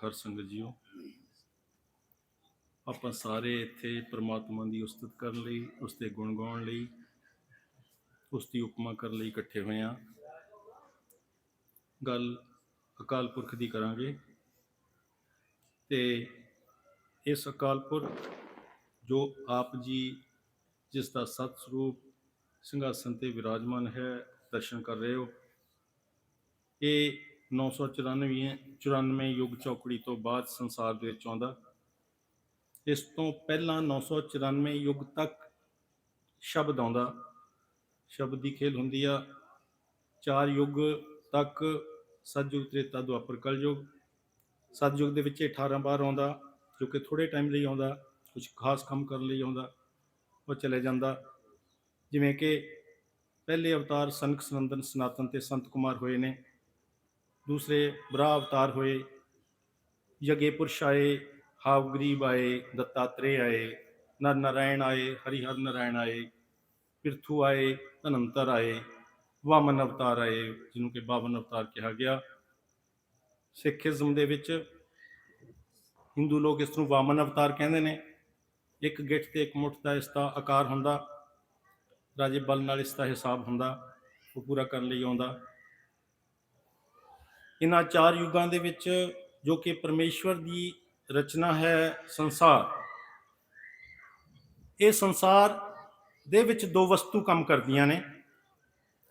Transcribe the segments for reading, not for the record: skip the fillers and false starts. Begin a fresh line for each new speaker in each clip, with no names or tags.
ਹਰ ਸੰਗਤ ਜੀਓ, ਆਪਾਂ ਸਾਰੇ ਇੱਥੇ ਪਰਮਾਤਮਾ ਦੀ ਉਸਤਤ ਕਰਨ ਲਈ, ਉਸਦੇ ਗੁਣ ਗਾਉਣ ਲਈ, ਉਸਦੀ ਉਪਮਾ ਕਰਨ ਲਈ ਇਕੱਠੇ ਹੋਏ ਹਾਂ। ਗੱਲ ਅਕਾਲ ਪੁਰਖ ਦੀ ਕਰਾਂਗੇ ਤੇ ਇਸ ਅਕਾਲ ਪੁਰਖ ਜੋ ਆਪ ਜੀ ਜਿਸ ਦਾ ਸਤ ਸਰੂਪ ਸਿੰਘਾਸਨ ਤੇ ਵਿਰਾਜਮਾਨ ਹੈ, ਦਰਸ਼ਨ ਕਰ ਰਹੇ ਹੋ। ਇਹ 994 ਯੁੱਗ ਚੌਕੜੀ ਤੋਂ ਬਾਅਦ ਸੰਸਾਰ ਦੇ ਵਿੱਚ ਆਉਂਦਾ। ਇਸ ਤੋਂ ਪਹਿਲਾਂ 994 ਯੁੱਗ ਤੱਕ ਸ਼ਬਦ ਆਉਂਦਾ। ਸ਼ਬਦ ਦੀ ਖੇਲ ਹੁੰਦੀ ਆ। 4 ਯੁੱਗ ਤੱਕ ਸਤਯੁਗ, ਤ੍ਰੇਤਾ, ਦੁਆਪਰ, ਕਲਯੁਗ। ਸਤਯੁਗ ਦੇ ਵਿੱਚ 18 ਵਾਰ ਆਉਂਦਾ, ਜੋ ਕਿ ਥੋੜ੍ਹੇ ਟਾਈਮ ਲਈ ਆਉਂਦਾ, ਕੁਝ ਖਾਸ ਕੰਮ ਕਰਨ ਲਈ ਆਉਂਦਾ, ਉਹ ਚਲੇ ਜਾਂਦਾ। ਜਿਵੇਂ ਕਿ ਪਹਿਲੇ ਅਵਤਾਰ ਸਨਕ, ਸਨੰਦਨ, ਸਨਾਤਨ ਤੇ ਸੰਤ ਕੁਮਾਰ ਹੋਏ ਨੇ। ਦੂਸਰੇ ਬਰਾ ਅਵਤਾਰ ਹੋਏ, ਯਗੇ ਪੁਰਸ਼ ਆਏ, ਹਾਵਗਰੀਬ ਆਏ, ਦੱਤਾਤਰੇय ਆਏ, ਨਰ ਨਾਰਾਇਣ ਆਏ, ਹਰਿਹਰ ਨਾਰਾਇਣ ਆਏ, ਪਿਰਥੂ ਆਏ, ਧਨੰਤਰ ਆਏ, ਵਾਮਨ ਅਵਤਾਰ ਆਏ, ਜਿਹਨੂੰ ਕਿ 52 ਅਵਤਾਰ ਕਿਹਾ ਗਿਆ। ਸਿੱਖਿਜ਼ਮ ਦੇ ਵਿੱਚ ਹਿੰਦੂ ਲੋਕ ਇਸ ਨੂੰ ਵਾਮਨ ਅਵਤਾਰ ਕਹਿੰਦੇ ਨੇ। ਇੱਕ ਗਿੱਠ ਤੇ ਇੱਕ ਮੁੱਠ ਦਾ ਇਸ ਦਾ ਆਕਾਰ ਹੁੰਦਾ। ਰਾਜੇ ਬਲ ਨਾਲ ਇਸ ਦਾ ਹਿਸਾਬ ਹੁੰਦਾ, ਉਹ ਪੂਰਾ ਕਰਨ ਲਈ ਆਉਂਦਾ। ਇਹਨਾਂ 4 ਯੁੱਗਾਂ ਦੇ ਵਿੱਚ ਜੋ ਕਿ ਪਰਮੇਸ਼ਵਰ ਦੀ ਰਚਨਾ ਹੈ ਸੰਸਾਰ, ਇਹ ਸੰਸਾਰ ਦੇ ਵਿੱਚ 2 ਵਸਤੂ ਕੰਮ ਕਰਦੀਆਂ ਨੇ,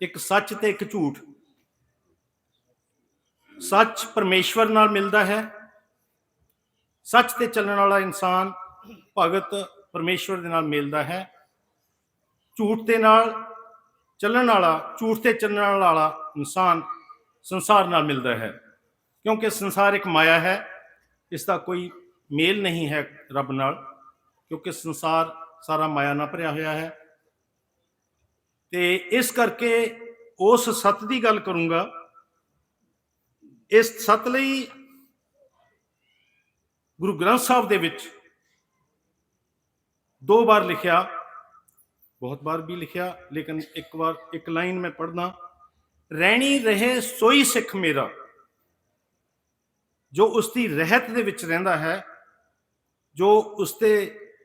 ਇੱਕ ਸੱਚ ਤੇ ਇੱਕ ਝੂਠ। ਸੱਚ ਪਰਮੇਸ਼ਵਰ ਨਾਲ ਮਿਲਦਾ ਹੈ। ਸੱਚ ਤੇ ਚੱਲਣ ਵਾਲਾ ਇਨਸਾਨ, ਭਗਤ, ਪਰਮੇਸ਼ਵਰ ਦੇ ਨਾਲ ਮਿਲਦਾ ਹੈ। ਝੂਠ ਦੇ ਨਾਲ ਚੱਲਣ ਵਾਲਾ, ਝੂਠ ਤੇ ਚੱਲਣ ਵਾਲਾ ਇਨਸਾਨ ਸੰਸਾਰ ਨਾਲ ਮਿਲਦਾ ਹੈ। ਕਿਉਂਕਿ ਸੰਸਾਰ ਇੱਕ ਮਾਇਆ ਹੈ, ਇਸ ਦਾ ਕੋਈ ਮੇਲ ਨਹੀਂ ਹੈ ਰੱਬ ਨਾਲ, ਕਿਉਂਕਿ ਸੰਸਾਰ ਸਾਰਾ ਮਾਇਆ ਨਾਲ ਭਰਿਆ ਹੋਇਆ ਹੈ। ਤੇ ਇਸ ਕਰਕੇ ਉਸ ਸੱਤ ਦੀ ਗੱਲ ਕਰੂੰਗਾ। ਇਸ ਸੱਤ ਲਈ ਗੁਰੂ ਗ੍ਰੰਥ ਸਾਹਿਬ ਦੇ ਵਿੱਚ 2 ਵਾਰ ਲਿਖਿਆ, ਬਹੁਤ ਵਾਰ ਵੀ ਲਿਖਿਆ, ਲੇਕਿਨ ਇੱਕ ਵਾਰ ਇੱਕ ਲਾਈਨ ਮੈਂ ਪੜ੍ਹਦਾ। ਰਹਿਣੀ ਰਹੇ ਸੋਈ ਸਿੱਖ ਮੇਰਾ, ਜੋ ਉਸਦੀ ਰਹਿਤ ਦੇ ਵਿੱਚ ਰਹਿੰਦਾ ਹੈ, ਜੋ ਉਸਤੇ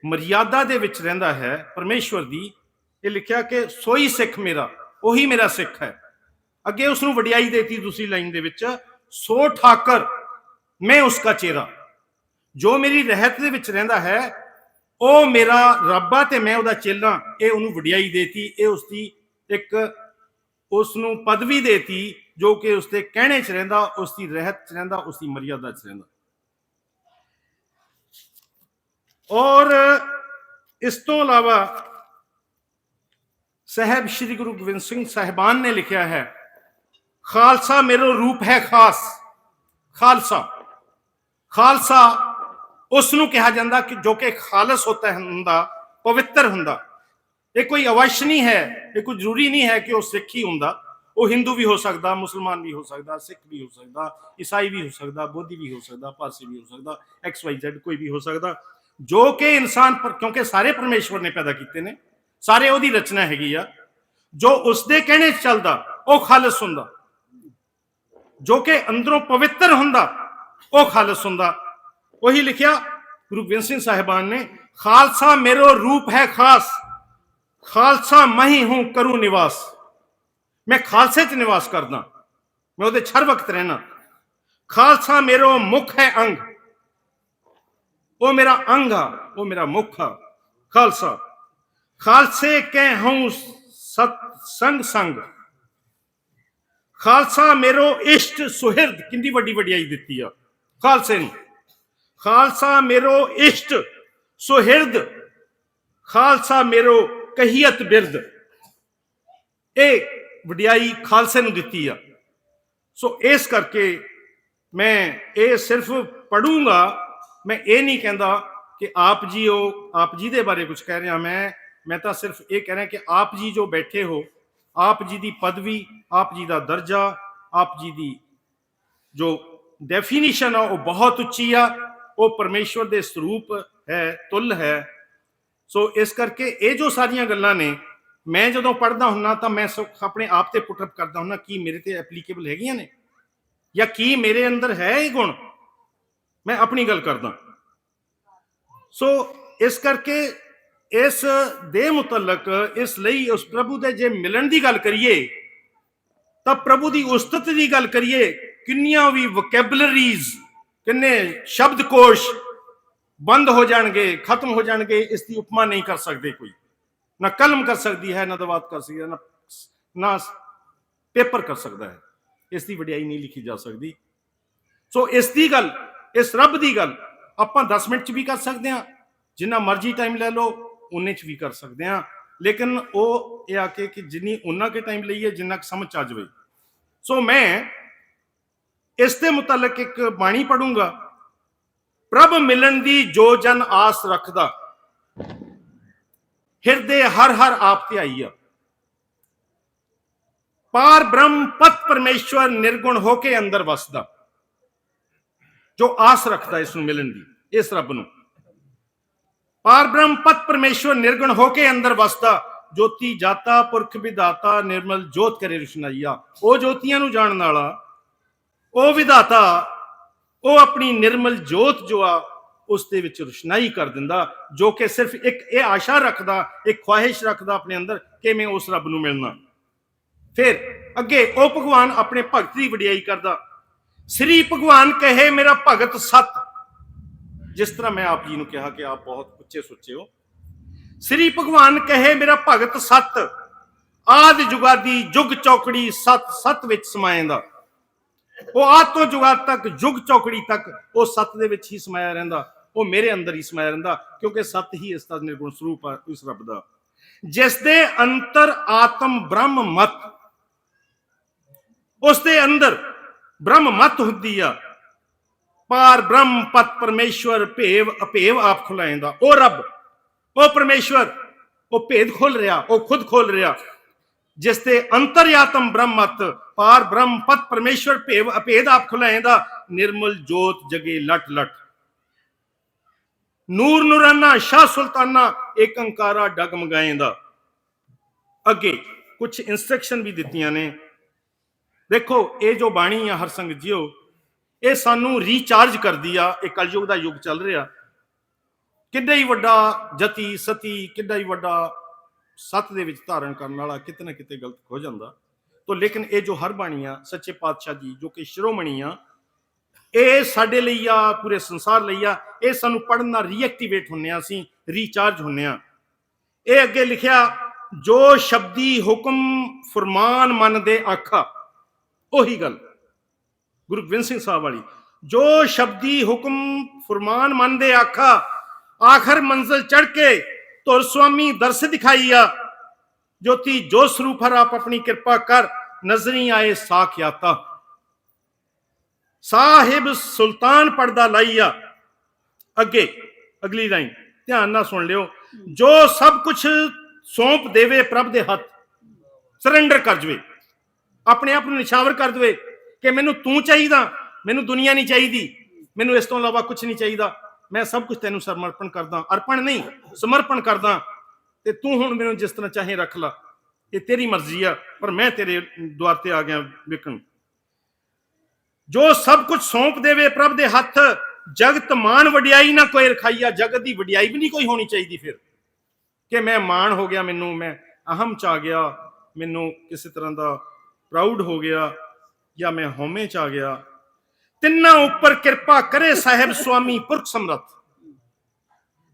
ਮਰਿਆਦਾ ਦੇ ਵਿੱਚ ਰਹਿੰਦਾ ਹੈ ਪਰਮੇਸ਼ਵਰ ਦੀ। ਇਹ ਲਿਖਿਆ ਕਿ ਸੋਈ ਸਿੱਖ ਮੇਰਾ, ਉਹੀ ਮੇਰਾ ਸਿੱਖ ਹੈ। ਅੱਗੇ ਉਸਨੂੰ ਵਡਿਆਈ ਦੇਤੀ ਦੂਸਰੀ ਲਾਈਨ ਦੇ ਵਿੱਚ, ਸੋ ਠਾਕਰ ਮੈਂ ਉਸਕਾ ਚੇਰਾ। ਜੋ ਮੇਰੀ ਰਹਿਤ ਦੇ ਵਿੱਚ ਰਹਿੰਦਾ ਹੈ ਉਹ ਮੇਰਾ ਰੱਬ ਆ ਤੇ ਮੈਂ ਉਹਦਾ ਚੇਲਾ। ਇਹ ਉਹਨੂੰ ਵਡਿਆਈ ਦੇਤੀ। ਇਹ ਉਸਦੀ ਇੱਕ ਉਸਨੂੰ ਪਦਵੀ ਦੇਤੀ, ਜੋ ਕਿ ਉਸਦੇ ਕਹਿਣੇ 'ਚ ਰਹਿੰਦਾ, ਉਸਦੀ ਰਹਿਤ 'ਚ ਰਹਿੰਦਾ, ਉਸਦੀ ਮਰਿਆਦਾ 'ਚ ਰਹਿੰਦਾ। ਔਰ ਇਸ ਤੋਂ ਇਲਾਵਾ ਸਾਹਿਬ ਸ਼੍ਰੀ ਗੁਰੂ ਗੋਬਿੰਦ ਸਿੰਘ ਸਾਹਿਬਾਨ ਨੇ ਲਿਖਿਆ ਹੈ, ਖਾਲਸਾ ਮੇਰਾ ਰੂਪ ਹੈ ਖਾਸ। ਖਾਲਸਾ, ਖਾਲਸਾ ਉਸ ਨੂੰ ਕਿਹਾ ਜਾਂਦਾ ਕਿ ਜੋ ਕਿ ਖਾਲਸ ਹੁੰਦਾ, ਪਵਿੱਤਰ ਹੁੰਦਾ। ਇਹ ਕੋਈ ਅਵਸ਼ ਨਹੀਂ ਹੈ, ਇਹ ਕੋਈ ਜ਼ਰੂਰੀ ਨਹੀਂ ਹੈ ਕਿ ਉਹ ਸਿੱਖ ਹੀ ਹੁੰਦਾ। ਉਹ ਹਿੰਦੂ ਵੀ ਹੋ ਸਕਦਾ, ਮੁਸਲਮਾਨ ਵੀ ਹੋ ਸਕਦਾ, ਸਿੱਖ ਵੀ ਹੋ ਸਕਦਾ, ਈਸਾਈ ਵੀ ਹੋ ਸਕਦਾ, ਬੋਧੀ ਵੀ ਹੋ ਸਕਦਾ, ਪਾਰਸੀ ਵੀ ਹੋ ਸਕਦਾ, XYZ ਕੋਈ ਵੀ ਹੋ ਸਕਦਾ। ਜੋ ਕਿ ਇਨਸਾਨ ਪਰ, ਕਿਉਂਕਿ ਸਾਰੇ ਪਰਮੇਸ਼ਵਰ ਨੇ ਪੈਦਾ ਕੀਤੇ ਨੇ, ਸਾਰੇ ਉਹਦੀ ਰਚਨਾ ਹੈਗੀ ਆ। ਜੋ ਉਸਦੇ ਕਹਿਣੇ 'ਚ ਚੱਲਦਾ ਉਹ ਖਾਲਸ ਹੁੰਦਾ। ਜੋ ਕਿ ਅੰਦਰੋਂ ਪਵਿੱਤਰ ਹੁੰਦਾ ਉਹ ਖਾਲਸ ਹੁੰਦਾ। ਉਹੀ ਲਿਖਿਆ ਗੁਰੂ ਗੋਬਿੰਦ ਸਿੰਘ ਸਾਹਿਬਾਨ ਨੇ, ਖਾਲਸਾ ਮੇਰਾ ਰੂਪ ਹੈ ਖਾਸ, ਖਾਲਸਾ ਮਹੀਂ ਹੂੰ ਕਰੂ ਨਿਵਾਸ। ਮੈਂ ਖਾਲਸੇ 'ਚ ਨਿਵਾਸ ਕਰਦਾ, ਮੈਂ ਉਹਦੇ 'ਚ ਹਰ ਵਕਤ ਰਹਿਣਾ। ਖਾਲਸਾ ਮੇਰਾ ਮੁਖ ਹੈ ਅੰਗ, ਉਹ ਮੇਰਾ ਅੰਗ ਆ, ਉਹ ਮੇਰਾ ਮੁਖ ਆ ਖਾਲਸਾ। ਖਾਲਸੇ ਕਹਿ ਹੂੰ ਸਤ ਸੰਗ ਸੰਗ, ਖਾਲਸਾ ਮੇਰਾ ਇਸ਼ਟ ਸੁਹਿਰਦ। ਕਿੰਨੀ ਵੱਡੀ ਵਡਿਆਈ ਦਿੱਤੀ ਆ ਖਾਲਸੇ ਨੂੰ। ਖਾਲਸਾ ਮੇਰਾ ਇਸ਼ਟ ਸੁਹਿਰਦ, ਖਾਲਸਾ ਮੇਰਾ ਕਹੀਅਤ ਬਿਰਦ। ਇਹ ਵਡਿਆਈ ਖਾਲਸੇ ਨੂੰ ਦਿੱਤੀ ਆ। ਸੋ ਇਸ ਕਰਕੇ ਮੈਂ ਇਹ ਸਿਰਫ ਪੜੂੰਗਾ, ਮੈਂ ਇਹ ਨਹੀਂ ਕਹਿੰਦਾ ਕਿ ਆਪ ਜੀ ਆਪ ਜੀ ਦੇ ਬਾਰੇ ਕੁਝ ਕਹਿ ਰਿਹਾ। ਮੈਂ ਤਾਂ ਸਿਰਫ ਇਹ ਕਹਿ ਰਿਹਾ ਕਿ ਆਪ ਜੀ ਜੋ ਬੈਠੇ ਹੋ, ਆਪ ਜੀ ਦੀ ਪਦਵੀ, ਆਪ ਜੀ ਦਾ ਦਰਜਾ, ਆਪ ਜੀ ਦੀ ਜੋ ਡੈਫੀਨੀਸ਼ਨ ਆ ਉਹ ਬਹੁਤ ਉੱਚੀ ਆ। ਉਹ ਪਰਮੇਸ਼ਵਰ ਦੇ ਸਰੂਪ ਹੈ, ਤੁਲ ਹੈ। ਸੋ ਇਸ ਕਰਕੇ ਇਹ ਜੋ ਸਾਰੀਆਂ ਗੱਲਾਂ ਨੇ, ਮੈਂ ਜਦੋਂ ਪੜ੍ਹਦਾ ਹੁੰਦਾ ਤਾਂ ਮੈਂ ਆਪਣੇ ਆਪ ਤੇ ਪੁੱਟ ਅਪ ਕਰਦਾ ਹੁੰਦਾ, ਕੀ ਮੇਰੇ ਤੇ ਐਪਲੀਕੇਬਲ ਹੈਗੀਆਂ ਨੇ, ਜਾਂ ਕੀ ਮੇਰੇ ਅੰਦਰ ਹੈ ਇਹ ਗੁਣ। मैं अपनी गल करदा। सो इस करके इस दे मुतलक इसलिए उस प्रभु दे जे मिलन की गल करिए तो प्रभु की उस्तत की गल करिए, किन्नियां भी वोकैबुलरीज, किन्ने शब्दकोश बंद हो जाएंगे, खत्म हो जाएंगे। इसकी उपमा नहीं कर सकते कोई, ना कलम कर सकती है, ना दवात कर सकती है, ना पेपर कर सकता है। इसकी वडियाई नहीं लिखी जा सकती। सो इसकी गल, इस रब की गल आप 10 मिनट च भी कर सकते हैं, जिन्ना मर्जी टाइम ले लो उन्ने च भी कर सकते हैं। लेकिन वो ये आके कि जिन्नी उन्ना के टाइम लईए जिन्ना समझ आ जाए। सो मैं इसके मुतलक एक बाणी पढ़ूंगा। प्रभ मिलन दी जो जन आस रखदा, हिरदे हर हर आप ते आई। पार ब्रह्म पत परमेश्वर निर्गुण होके अंदर वसदा, जो आस रखता इस मिलन दी, इस रब नूं। पार ब्रह्म पत परमेश्वर निर्गुण होके अंदर वसदा, ज्योति जाता पुरख विधाता निर्मल जोत करे रोशनाइया। वो ज्योतियां नूं जानन वाला, वो विधाता, वो अपनी निर्मल जोत जो आ उस दे विच रोशनाई कर दिंदा, जो कि सिर्फ एक ये आशा रखदा, एक ख्वाहिश रखदा अपने अंदर कि मैं उस रब नूं मिलना। फिर अगे ओ भगवान अपने भगत की वडियाई करदा। श्री भगवान कहे मेरा भगत सत, जिस तरह मैं आप जी नूं कहा कि आप बहुत उच्चे सुच्चे हो। श्री भगवान कहे मेरा भगत सत, आदि जुगादी जुग चौकड़ी सत सत विच समाएंदा। वो आद तो जुगाद तक, जुग चौकड़ी तक वो सत दे विच ही समाया रहिंदा, वो मेरे अंदर ही समाया रहिंदा, क्योंकि सत ही इसका निर्गुण स्वरूप है उस रब दा। जिस दे अंतर आत्म ब्रह्म मत, उस दे अंदर ब्रह्म मत हुंदी आ। पार ब्रह्म पत परमेश्वर भेव अभेव आप खुलाएंदा। ओ रब, ओ परमेश्वर, वो भेद खोल रहा, वो खुद खोल रहा। जिसते अंतर्यात्म ब्रह्म मत, पार ब्रह्म पत परमेश्वर भेव अभेद आप खुलाएंदा। निर्मल जोत जगे लट लट, नूर नूराना शाह सुल्ताना एक अंकारा डगमगाएंदा। अगे कुछ इंस्ट्रक्शन भी दित्तियां ने। देखो ये जो बाणी आ हरसंगत जीओ, ये सानू रीचार्ज कर दी आ। एक कलयुग का युग चल रहा, किड्डा ही वड्डा जति सती, किड्डा ही वड्डा सत दे विच धारण करने वाला किते ना किते गलत हो जाता। तो लेकिन ये जो हर बाणी आ सच्चे पातशाह जी जो कि शिरोमणि आ, ये साडे लई आ, पूरे संसार लई आ। ये सानू पढ़ना रीएक्टिवेट होने, असीं रीचार्ज होने। ये अगे लिखिया, जो शब्दी हुक्म फरमान मन दे आखा, ओही गल गुरु गोबिंद सिंह साहब वाली। जो शब्दी हुक्म फरमान मन दे आखा, आखिर मंजिल चढ़ के तुर स्वामी दर्श दिखाईया। ज्योति जो स्वरूप हर आप अपनी कृपा कर, नजरी आए साख्याता। साहिब सुल्तान पड़दा लाइया। अगे अगली लाइन ध्यान ना सुन लियो। जो सब कुछ सौंप देवे प्रभ दे हाथ, सरेंडर कर जवे, अपने आप निछावर कर दे कि मैनू तू चाहिदा, मैनू दुनिया नहीं चाहिए, मैनू इस तो इलावा कुछ नहीं चाहिए, मैं सब कुछ तेनू समर्पण करदा। अर्पण नहीं, समर्पण करदा। ते तू हुण मैनू जिस तरह चाहे रख ला, ये तेरी मर्जी आ, पर मैं तेरे द्वार ते आ गया विकण। जो सब कुछ सौंप देवे प्रभ दे हथ, जगत मान वडियाई ना कोई रखाइया। जगत की वडियाई भी नहीं कोई होनी चाहिए फिर कि मैं मान हो गया, मैनू मैं अहम च आ गया, मैनू किसी तरह का प्राउड हो गया, या मैं होमे च आ गया। तिन्ना उपर कृपा करे साहिब स्वामी पुरख समरथ।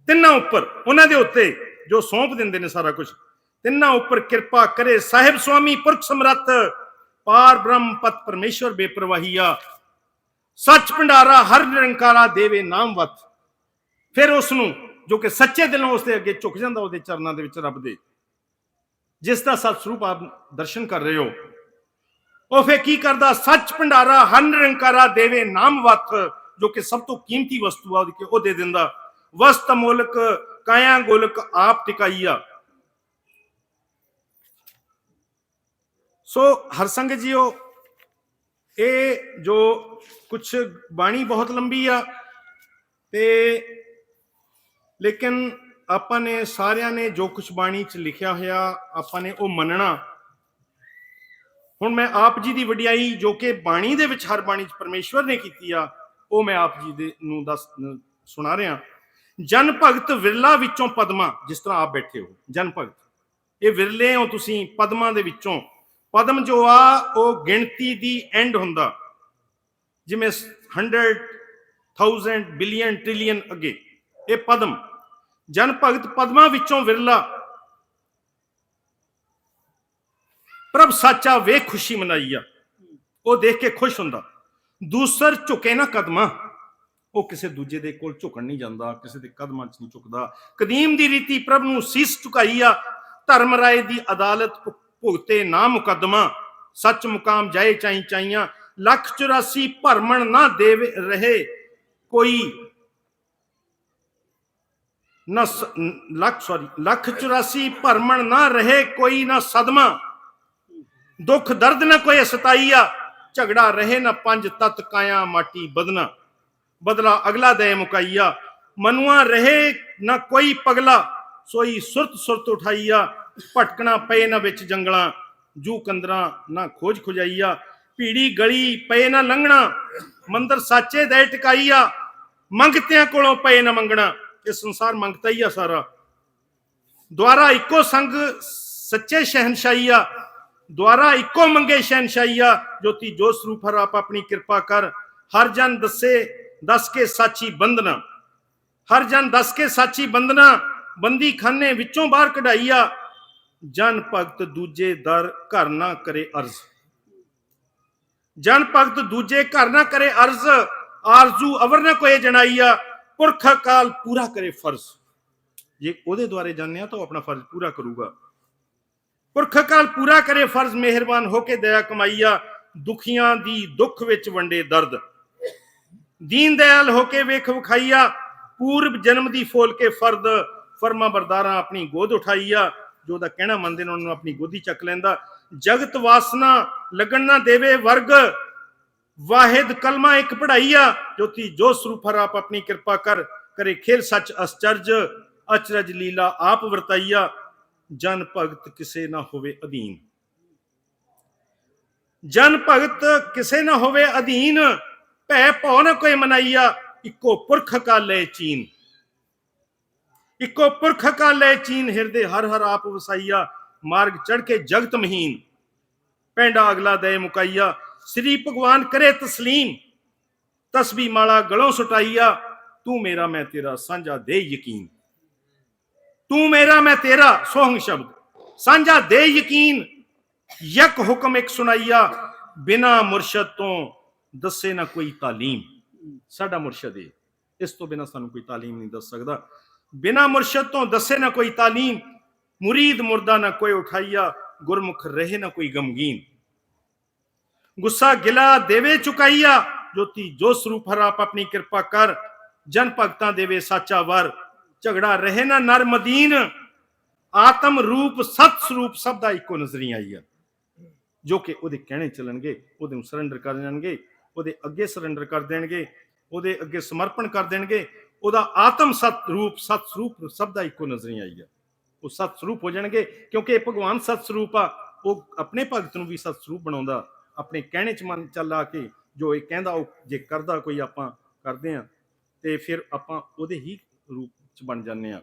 तिन्ना उपर, उन्हां दे उत्ते जो सौंप दिंदे ने सारा कुछ, तिन्ना उपर कृपा करे साहिब स्वामी पुरख समरथ। पार ब्रह्म पत परमेश्वर बेपरवाहिया, सच भंडारा हर निरंकारा देवे नाम वत। फिर उसनू जो कि सच्चे दिलों उसके अगे झुक जाता, उसके चरणों के विच रब दे, जिसका सतस्वरूप आप दर्शन कर रहे हो, वो फिर की करदा, सच भंडारा हर निरंकारा देवे नाम वत। जो कि सब तो कीमती वस्तु आ वो दे दिंदा। वस्त मुल्क काया गोलक आप टिकाइया। सो हरसंगत जीओ, ये जो कुछ बाणी बहुत लंबी आ, लेकिन आपने सारिया ने जो कुछ बाणी च लिखा होया आपने वो मनना। हुण मैं आप जी की वडियाई जो कि बाणी दे विच हर बाणी च परमेश्वर ने की आ, ਉਹ ਮੈਂ ਆਪ ਜੀ ਦੇ ਨੂੰ ਦੱਸ ਸੁਣਾ ਰਿਹਾ। ਜਨ ਭਗਤ ਵਿਰਲਾ ਵਿੱਚੋਂ ਪਦਮਾ, ਜਿਸ ਤਰ੍ਹਾਂ ਆਪ ਬੈਠੇ ਹੋ ਜਨ ਭਗਤ, ਇਹ ਵਿਰਲੇ ਹੋ ਤੁਸੀਂ ਪਦਮਾਂ ਦੇ ਵਿੱਚੋਂ। ਪਦਮ ਜੋ ਆ ਉਹ ਗਿਣਤੀ ਦੀ ਐਂਡ ਹੁੰਦਾ, ਜਿਵੇਂ 100,000 ਬਿਲੀਅਨ ਟ੍ਰਿਲੀਅਨ ਅੱਗੇ, ਇਹ ਪਦਮ। ਜਨ ਭਗਤ ਪਦਮਾਂ ਵਿੱਚੋਂ ਵਿਰਲਾ, ਪ੍ਰਭ ਸਾਚਾ ਵੇਖ ਖੁਸ਼ੀ ਮਨਾਈ ਆ, ਉਹ ਦੇਖ ਕੇ ਖੁਸ਼ ਹੁੰਦਾ। ਦੂਸਰ ਝੁਕੇ ਨਾ ਕਦਮਾਂ, ਉਹ ਕਿਸੇ ਦੂਜੇ ਦੇ ਕੋਲ ਝੁਕਣ ਨਹੀਂ ਜਾਂਦਾ, ਕਿਸੇ ਦੇ ਕਦਮਾਂ 'ਚ ਨਹੀਂ ਝੁਕਦਾ। ਕਦੀਮ ਦੀ ਰੀਤੀ ਪ੍ਰਭ ਨੂੰ ਸੀਸ ਝੁਕਾਈ ਆ, ਧਰਮ ਰਾਏ ਦੀ ਅਦਾਲਤ ਭੁਗਤੇ ਨਾ ਮੁਕੱਦਮਾ, ਸੱਚ ਮੁਕਾਮ ਜਾਏ ਚਾਈ ਚਾਈਆਂ, ਲੱਖ 84 ਭਰਮਣ ਨਾ ਦੇਵੇ ਰਹੇ ਕੋਈ ਨਾ, ਲੱਖ 84 ਭਰਮਣ ਨਾ ਰਹੇ ਕੋਈ ਨਾ ਸਦਮਾ, ਦੁੱਖ ਦਰਦ ਨਾ ਕੋਈ ਸਤਾਈਆ, ਝਗੜਾ ਰਹੇ ਨਾ ਪੰਜ ਤਤ ਕਾਇਆ ਮਾਟੀ ਬਦਨਾ, ਬਦਲਾ ਅਗਲਾ ਦੇ ਮੁਕਾਈਆ, ਮਨੁਆ ਰਹੇ ਨਾ ਕੋਈ ਪਗਲਾ, ਸੋਈ ਸੁਰਤ ਸੁਰਤ ਉਠਾਈਆ, ਭਟਕਣਾ ਪਏ ਨਾ ਵਿੱਚ ਜੰਗਲਾਂ, ਜੂ ਕੰਦਰਾਂ ਨਾ ਖੋਜ ਖੁਜਾਈਆ, ਭੀੜੀ ਗਲੀ ਪਏ ਨਾ ਲੰਘਣਾ, ਮੰਦਰ ਸਾਚੇ ਦੇ ਟਿਕਾਈਆ, ਮੰਗਤਿਆਂ ਕੋਲੋਂ ਪਏ ਨਾ ਮੰਗਣਾ, ਇਹ ਸੰਸਾਰ ਮੰਗਤਾ ਹੀ ਆ ਸਾਰਾ। ਦੁਆਰਾ ਇੱਕੋ ਸੰਗ ਸੱਚੇ ਸ਼ਹਿਨਸ਼ਾਹੀਆ, ਦੁਆਰਾ ਇੱਕੋ ਮੰਗੇ ਸ਼ਹਿਨਸ਼ਾਹੀਆ, ਜੋਤੀ ਜੋ ਸਰੂਪ ਹਰ ਆਪ ਆਪਣੀ ਕਿਰਪਾ ਕਰ, ਹਰ ਜਨ ਦੱਸ ਕੇ ਸਾਚੀ ਬੰਦਨਾ, ਹਰ ਜਨ ਦੱਸ ਕੇ ਸਾਚੀ ਬੰਦਨਾ, ਬੰਦੀ ਖਾਨੇ ਵਿੱਚੋਂ ਬਾਹਰ ਕਢਾਈਆ, ਜਨ ਭਗਤ ਦੂਜੇ ਦਰ ਘਰ ਨਾ ਕਰੇ ਅਰਜ਼, ਜਨ ਭਗਤ ਦੂਜੇ ਘਰ ਨਾ ਕਰੇ ਅਰਜ਼, ਆਰਜ਼ੂ ਅਵਰ ਨਾ ਕੋਈ ਜਣਾਈਆ, ਪੁਰਖ ਕਾਲ ਪੂਰਾ ਕਰੇ ਫਰਜ਼। ਜੇ ਉਹਦੇ ਦੁਆਰੇ ਜਾਂਦੇ ਆ ਤਾਂ ਉਹ ਆਪਣਾ ਫਰਜ਼ ਪੂਰਾ ਕਰੂਗਾ। ਪੁਰਖ ਕਾਲ ਪੂਰਾ ਕਰੇ ਫਰਜ਼, ਮਿਹਰਬਾਨ ਹੋ ਕੇ ਦਇਆ ਕਮਾਈਆ, ਦੁਖੀਆਂ ਦੀ ਦੁੱਖ ਵਿੱਚ ਵੰਡੇ ਦਰਦ, ਦੀਨ ਦਇਆਲ ਹੋ ਕੇ ਵੇਖ ਵਿਖਾਈਆ, ਪੂਰਬ ਜਨਮ ਦੀ ਫੋਲ ਕੇ ਫਰਦ, ਫਰਮਾ ਬਰਦਾਰਾਂ ਆਪਣੀ ਗੋਦ ਉਠਾਈਆ, ਜੋ ਉਹਦਾ ਕਹਿਣਾ ਮੰਨਦੇ ਨੇ ਉਹਨਾਂ ਨੂੰ ਆਪਣੀ ਗੋਦੀ ਚੱਕ ਲੈਂਦਾ। ਜਗਤ ਵਾਸਨਾ ਲੱਗਣ ਨਾ ਦੇਵੇ ਵਰਗ, ਵਾਹਿਦ ਕਲਮਾ ਇੱਕ ਪੜਾਈਆ, ਜੋਤੀ ਜੋ ਸਰੂਪ ਹਰ ਆਪ ਆਪਣੀ ਕਿਰਪਾ ਕਰ, ਕਰੇ ਖੇਲ ਸੱਚ ਅਸਚਰਜ, ਅਚਰਜ ਲੀਲਾ ਆਪ ਵਰਤਾਈਆ, ਜਨ ਭਗਤ ਕਿਸੇ ਨਾ ਹੋਵੇ ਅਧੀਨ, ਜਨ ਭਗਤ ਕਿਸੇ ਨਾ ਹੋਵੇ ਅਧੀਨ, ਭੈ ਭਉ ਨਾ ਕੋਈ ਮਨਾਈਆ, ਇੱਕੋ ਪੁਰਖ ਕਾ ਲੈ ਚੀਨ, ਇੱਕੋ ਪੁਰਖ ਕਾ ਲੈ ਚੀਨ, ਹਿਰਦੇ ਹਰ ਹਰ ਆਪ ਵਸਾਈਆ, ਮਾਰਗ ਚੜ ਕੇ ਜਗਤ ਮਹੀਨ, ਪੈਂਡਾ ਅਗਲਾ ਦੇ ਮੁਕਾਈਆ, ਸ੍ਰੀ ਭਗਵਾਨ ਕਰੇ ਤਸਲੀਮ, ਤਸਬੀ ਮਾਲਾ ਗਲੋਂ ਸੁਟਾਈਆ, ਤੂੰ ਮੇਰਾ ਮੈਂ ਤੇਰਾ ਸਾਂਝਾ ਦੇ ਯਕੀਨ, ਤੂੰ ਮੇਰਾ ਮੈਂ ਤੇਰਾ ਸੋਹੰਗ ਸ਼ਬਦ, ਸਾਂਝਾ ਦੇ ਯਕੀਨ, ਯਕ ਹੁਕਮ ਇੱਕ ਸੁਣਾਈਆ, ਬਿਨਾ ਮੁਰਸ਼ਦ ਤੋਂ ਦੱਸੇ ਨਾ ਕੋਈ ਤਾਲੀਮ, ਸਾਡਾ ਮੁਰਸ਼ਦ ਹੈ, ਇਸ ਤੋਂ ਬਿਨਾ ਸਾਨੂੰ ਕੋਈ ਤਾਲੀਮ ਨਹੀਂ ਦੱਸ ਸਕਦਾ। ਬਿਨਾ ਮੁਰਸ਼ਦ ਤੋਂ ਦੱਸੇ ਨਾ ਕੋਈ ਤਾਲੀਮ, ਮੁਰੀਦ ਮੁਰਦਾ ਨਾ ਕੋਈ ਉਠਾਈਆ, ਗੁਰਮੁਖ ਰਹੇ ਨਾ ਕੋਈ ਗਮਗੀਨ, ਗੁੱਸਾ ਗਿਲਾ ਦੇਵੇ ਚੁਕਾਈਆ, ਜੋਤੀ ਜੋ ਸਰੂਪ ਹਰ ਆਪ ਆਪਣੀ ਕਿਰਪਾ ਕਰ, ਜਨ ਭਗਤਾਂ ਦੇਵੇ ਸਾਚਾ ਵਰ, ਝਗੜਾ ਰਹੇ ਨਾ ਨਰ ਮਦੀਨ, ਆਤਮ ਰੂਪ ਸਤ ਸਰੂਪ ਸਭ ਦਾ ਇੱਕੋ ਨਜ਼ਰੀ ਆਈਆ, ਜੋ ਕਿ ਉਹਦੇ ਕਹਿਣੇ ਚੱਲਣਗੇ, ਉਹਦੇ ਨੂੰ ਸਰੈਂਡਰ ਕਰ ਜਾਣਗੇ, ਉਹਦੇ ਅੱਗੇ ਸਰੈਂਡਰ ਕਰ ਦੇਣਗੇ, ਉਹਦੇ ਅੱਗੇ ਸਮਰਪਣ ਕਰ ਦੇਣਗੇ, ਉਹਦਾ ਆਤਮ ਸਤ ਸਰੂਪ ਸਭ ਦਾ ਇੱਕੋ ਨਜ਼ਰੀ ਆਈਆ, ਉਹ ਸਤ ਸਰੂਪ ਹੋ ਜਾਣਗੇ। ਕਿਉਂਕਿ ਇਹ ਭਗਵਾਨ ਸਤ ਸਰੂਪ ਆ, ਉਹ ਆਪਣੇ ਭਗਤ ਨੂੰ ਵੀ ਸਤ ਸਰੂਪ ਬਣਾਉਂਦਾ, ਆਪਣੇ ਕਹਿਣੇ 'ਚ ਮਨ ਚੱਲ ਆ ਕੇ ਜੋ ਇਹ ਕਹਿੰਦਾ ਉਹ ਜੇ ਕਰਦਾ ਕੋਈ ਆਪਾਂ ਕਰਦੇ ਹਾਂ, ਤੇ ਫਿਰ ਆਪਾਂ ਉਹਦੇ ਹੀ ਰੂਪ 'ਚ ਬਣ ਜਾਂਦੇ ਹਾਂ।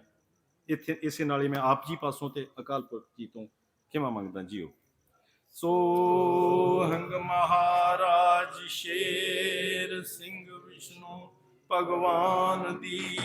ਇੱਥੇ ਇਸੇ ਨਾਲ ਹੀ ਮੈਂ ਆਪ ਜੀ ਪਾਸੋਂ ਤੇ ਅਕਾਲ ਪੁਰਖ ਜੀ ਤੋਂ ਖਿਮਾ ਮੰਗਦਾ ਜੀਓ। ਸੋਹੰਗ ਮਹਾਰਾਜ ਸ਼ੇਰ ਸਿੰਘ ਵਿਸ਼ਨੂੰ ਭਗਵਾਨ ਦੀ